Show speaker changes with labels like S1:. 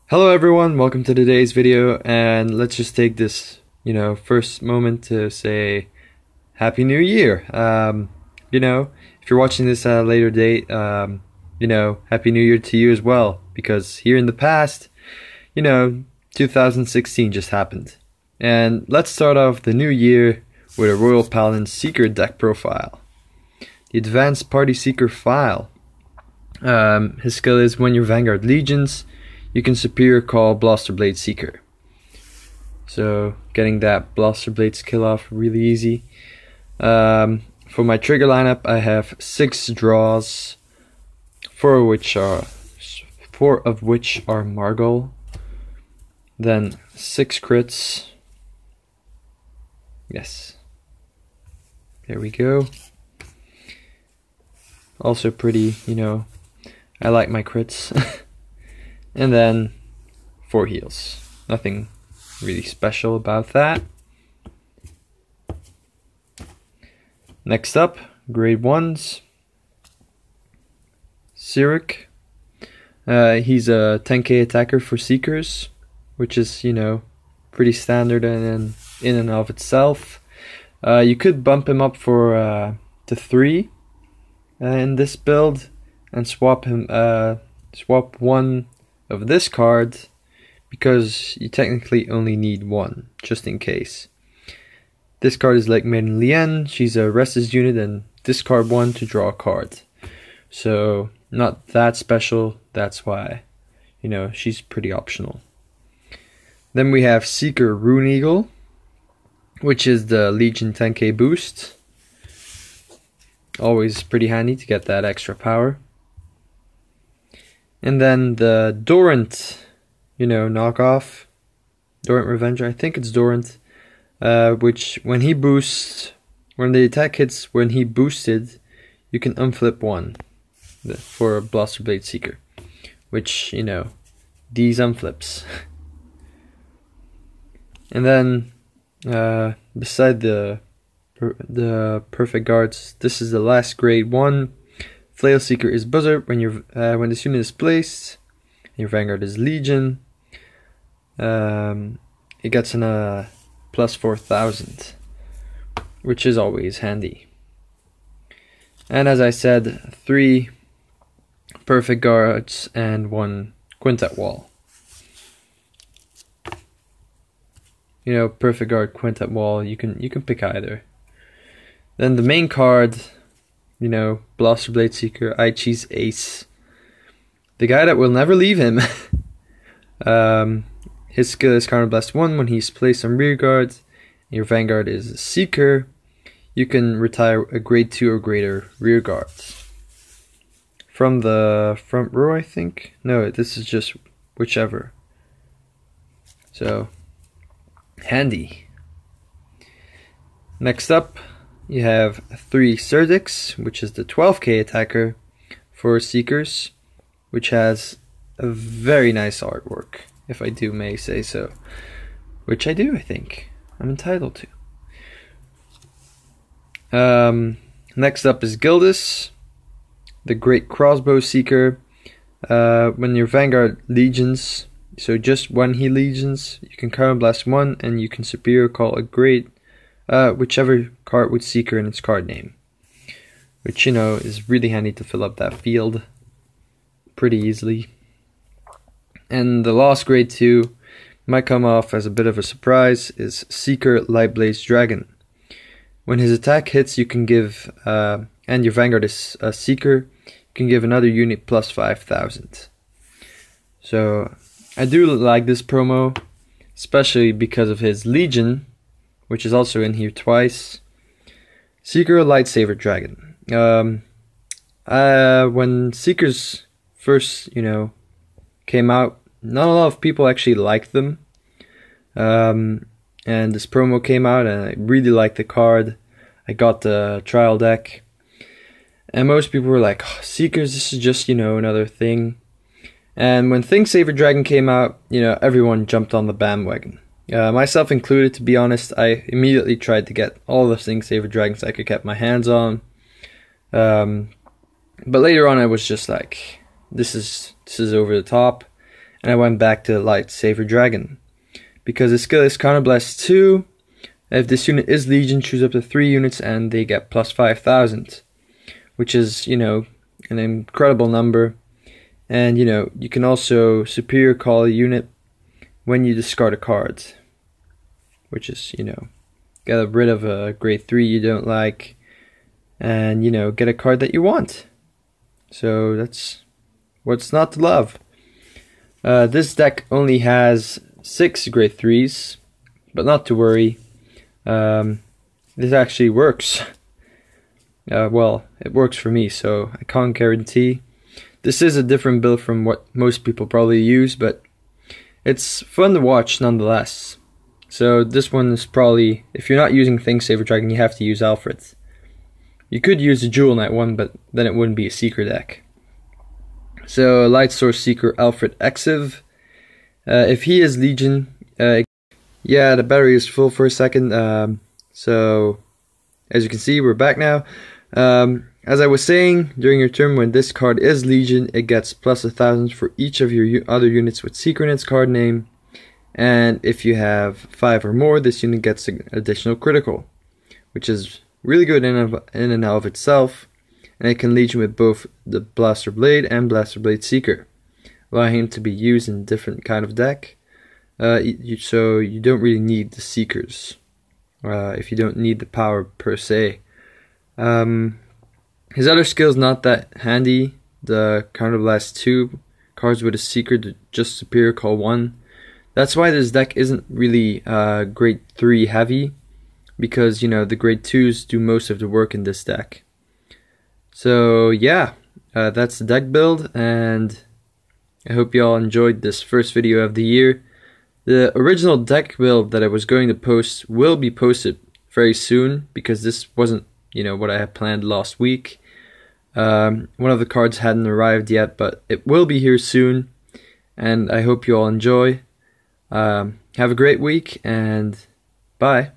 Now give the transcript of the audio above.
S1: Hello everyone, welcome to today's video, and let's just take this, first moment to say Happy New Year. If you're watching this at a later date, Happy New Year to you as well, because here in the past, 2016 just happened. And let's start off the new year with a Royal Paladin Seeker deck profile. The Advanced Party Seeker file. His skill is when your Vanguard Legions, you can Superior Call Blasterblade Seeker. So getting that Blasterblade skill off really easy. For my trigger lineup, I have 6 draws, 4 of which are Margol, then 6 crits. Yes, there we go. Also pretty, I like my crits. And then 4 heals. Nothing really special about that. Next up, grade 1s. Sirik. He's a 10k attacker for Seekers, which is, pretty standard in and of itself. You could bump him up to 3 in this build and swap one of this card, because you technically only need 1, just in case. This card is like Maiden Lien. She's a Restless unit, and discard 1 to draw a card. So not that special, that's why, she's pretty optional. Then we have Seeker Rune Eagle, which is the Legion 10k boost. Always pretty handy to get that extra power. And then the Dorant, knockoff, Dorant Revenger, I think it's Dorant, which when the attack hits when he boosted, you can unflip 1 for a Blasterblade Seeker, which, these unflips. And then, beside the perfect guards, this is the last grade 1. Flail Seeker is Buzzard when this unit is placed. Your Vanguard is Legion. It gets an plus 4,000, which is always handy. And as I said, 3 perfect guards and 1 quintet wall. Perfect guard, quintet wall. You can pick either. Then the main card. Blasterblade Seeker, Aichi's Ace. The guy that will never leave him. His skill is Counterblast 1 when he's placed on rearguard. Your Vanguard is a Seeker. You can retire a grade 2 or greater rearguard. From the front row, I think? No, this is just whichever. So, handy. Next up, you have 3 Serdix, which is the 12k attacker for Seekers, which has a very nice artwork, if I may say so. Which I do, I think. I'm entitled to. Next up is Gildus, the Great Crossbow Seeker. When your Vanguard Legions, so just when he Legions, you can Counterblast 1 and you can Superior Call a grade whichever card with Seeker in its card name, which is really handy to fill up that field pretty easily. And the last grade 2 might come off as a bit of a surprise is Seeker Lightblaze Dragon. When his attack hits, you can give and your Vanguard is a Seeker, you can give another unit plus 5,000. So I do like this promo, especially because of his Legion, which is also in here twice. Seeker Lightsaber Dragon. When Seekers first, came out, not a lot of people actually liked them. And this promo came out, and I really liked the card. I got the trial deck, and most people were like, oh, Seekers, this is just, another thing. And when Saber Dragon came out, everyone jumped on the bandwagon. Myself included, to be honest. I immediately tried to get all the Saber Dragons I could get my hands on. But later on I was just like, this is over the top. and I went back to Lightsaber Dragon. Because the skill is Counterblast 2, if this unit is Legion, choose up to 3 units and they get plus 5,000. Which is, you know, an incredible number. And, you know, you can also superior call a unit when you discard a card. Which is, you know, get rid of a grade 3 you don't like. And, you know, get a card that you want. So that's what's not to love. This deck only has 6 grade 3s. But not to worry. This actually works. Well, it works for me, so I can't guarantee. This is a different build from what most people probably use, but it's fun to watch nonetheless. So this one is probably, if you're not using Saber Dragon, you have to use Alfred. You could use the Jewel Knight one, but then it wouldn't be a Seeker deck. So Light Source Seeker Alfred Exiv. If he is Legion, yeah, the battery is full for a second. So as you can see, we're back now. As I was saying, during your turn when this card is Legion, it gets plus 1,000 for each of your other units with Seeker in its card name. And if you have 5 or more, this unit gets an additional critical, which is really good in and of itself. And it can Legion with both the Blaster Blade and Blaster Blade Seeker, allowing him to be used in different kind of deck. So you don't really need the Seekers, if you don't need the power per se. His other skill is not that handy. The Counterblast 2 cards with a Seeker to just superior call 1. That's why this deck isn't really grade 3 heavy, because you know the grade 2s do most of the work in this deck. So yeah, that's the deck build, and I hope you all enjoyed this first video of the year. The original deck build that I was going to post will be posted very soon, because this wasn't, you know, what I had planned last week. One of the cards hadn't arrived yet, but it will be here soon, and I hope you all enjoy. Have a great week, and bye.